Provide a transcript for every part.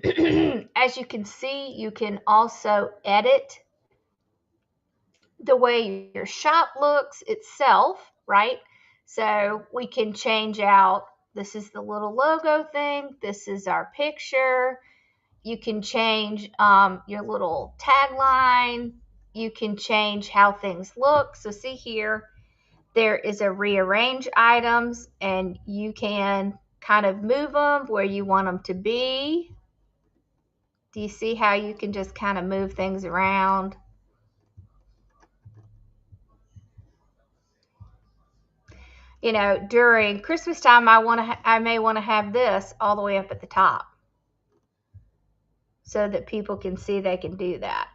As you can see, you can also edit the way your shop looks itself, right? So we can change out, this is the little logo thing, this is our picture. You can change your little tagline. You can change how things look. So see here, there is a rearrange items, and you can kind of move them where you want them to be. Do you see how you can just kind of move things around? You know, during Christmas time, I may want to have this all the way up at the top so that people can see they can do that.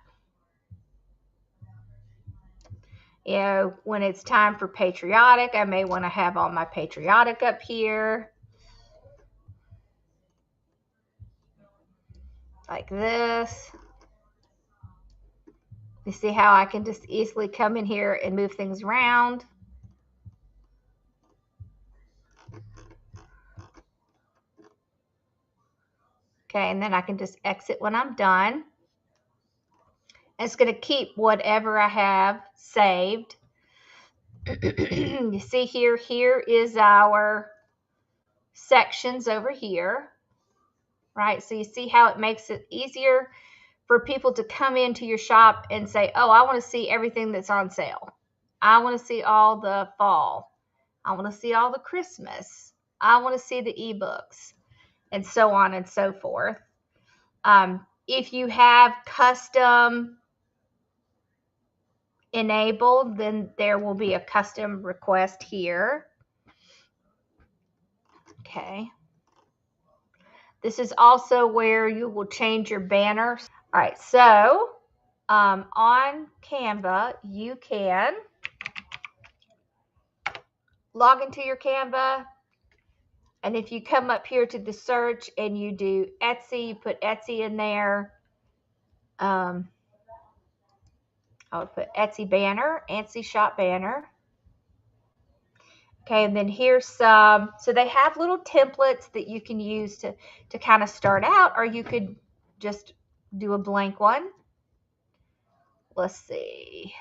You know, when it's time for patriotic, I may want to have all my patriotic up here like this. You see how I can just easily come in here and move things around? Okay, and then I can just exit when I'm done. It's going to keep whatever I have saved. You see here, here is our sections over here, right? So you see how it makes it easier for people to come into your shop and say, oh, I want to see everything that's on sale. I want to see all the fall. I want to see all the Christmas. I want to see the ebooks, and so on and so forth. If you have custom enabled, then there will be a custom request here. Okay. This is also where you will change your banners. All right, so on Canva, you can log into your Canva, and if you come up here to the search and you do Etsy, you put Etsy in there. I would put Etsy banner, Etsy shop banner. Okay, and then here's some, so they have little templates that you can use to kind of start out, or you could just do a blank one. Let's see.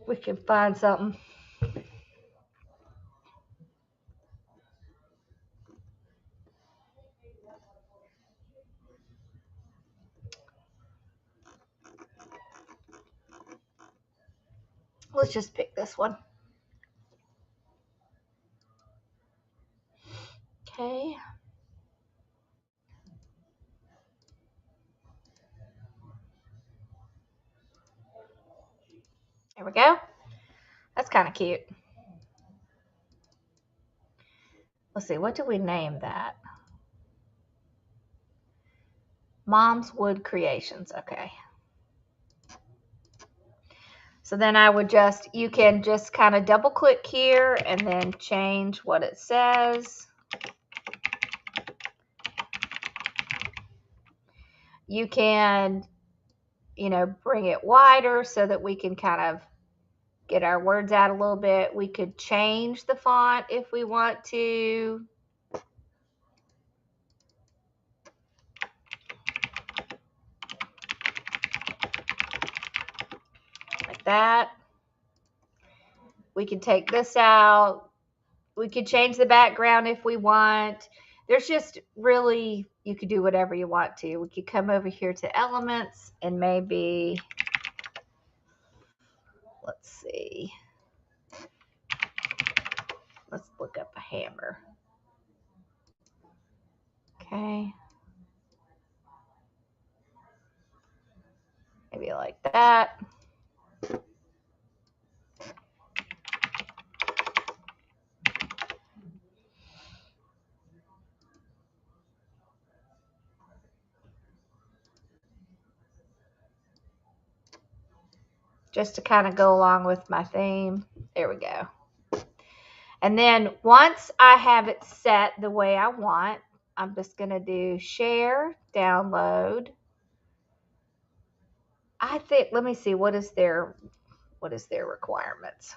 We can find something. Let's just pick this one. Okay. There we go. That's kind of cute. Let's see, what do we name that? Mom's Wood Creations. Okay. So then I would just, you can just kind of double click here and then change what it says. You can, you know, bring it wider so that we can kind of get our words out a little bit. We could change the font if we want to. Like that. We can take this out. We could change the background if we want. There's just really, you could do whatever you want to. We could come over here to elements and maybe, let's see. Let's look up a hammer. Okay. Maybe like that. Just to kind of go along with my theme. There we go. And then once I have it set the way I want, I'm just going to do share, download. I think, let me see, what is their requirements?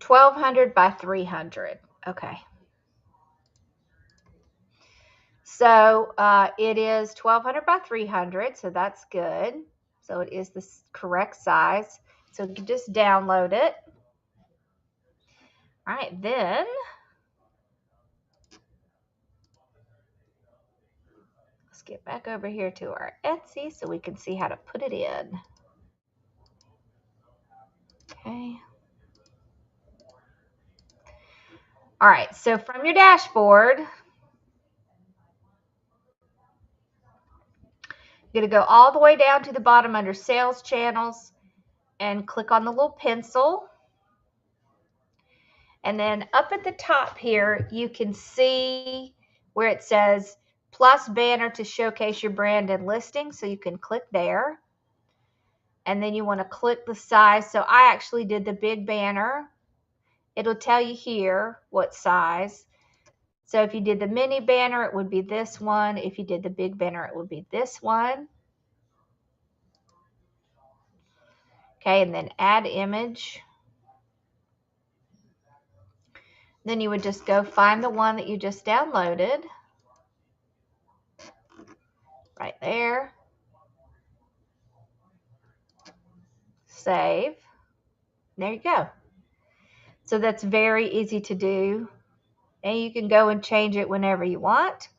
1200 by 300. Okay. So it is 1200 by 300, so that's good. So it is the correct size. So you can just download it. All right, then let's get back over here to our Etsy so we can see how to put it in. Okay. All right, so from your dashboard, you're going to go all the way down to the bottom under Sales Channels and click on the little pencil. And then up at the top here, you can see where it says plus banner to showcase your brand and listing. So you can click there. And then you want to click the size. So I actually did the big banner. It'll tell you here what size. So if you did the mini banner, it would be this one. If you did the big banner, it would be this one. Okay, and then add image. Then you would just go find the one that you just downloaded. Right there. Save. There you go. So that's very easy to do. And you can go and change it whenever you want.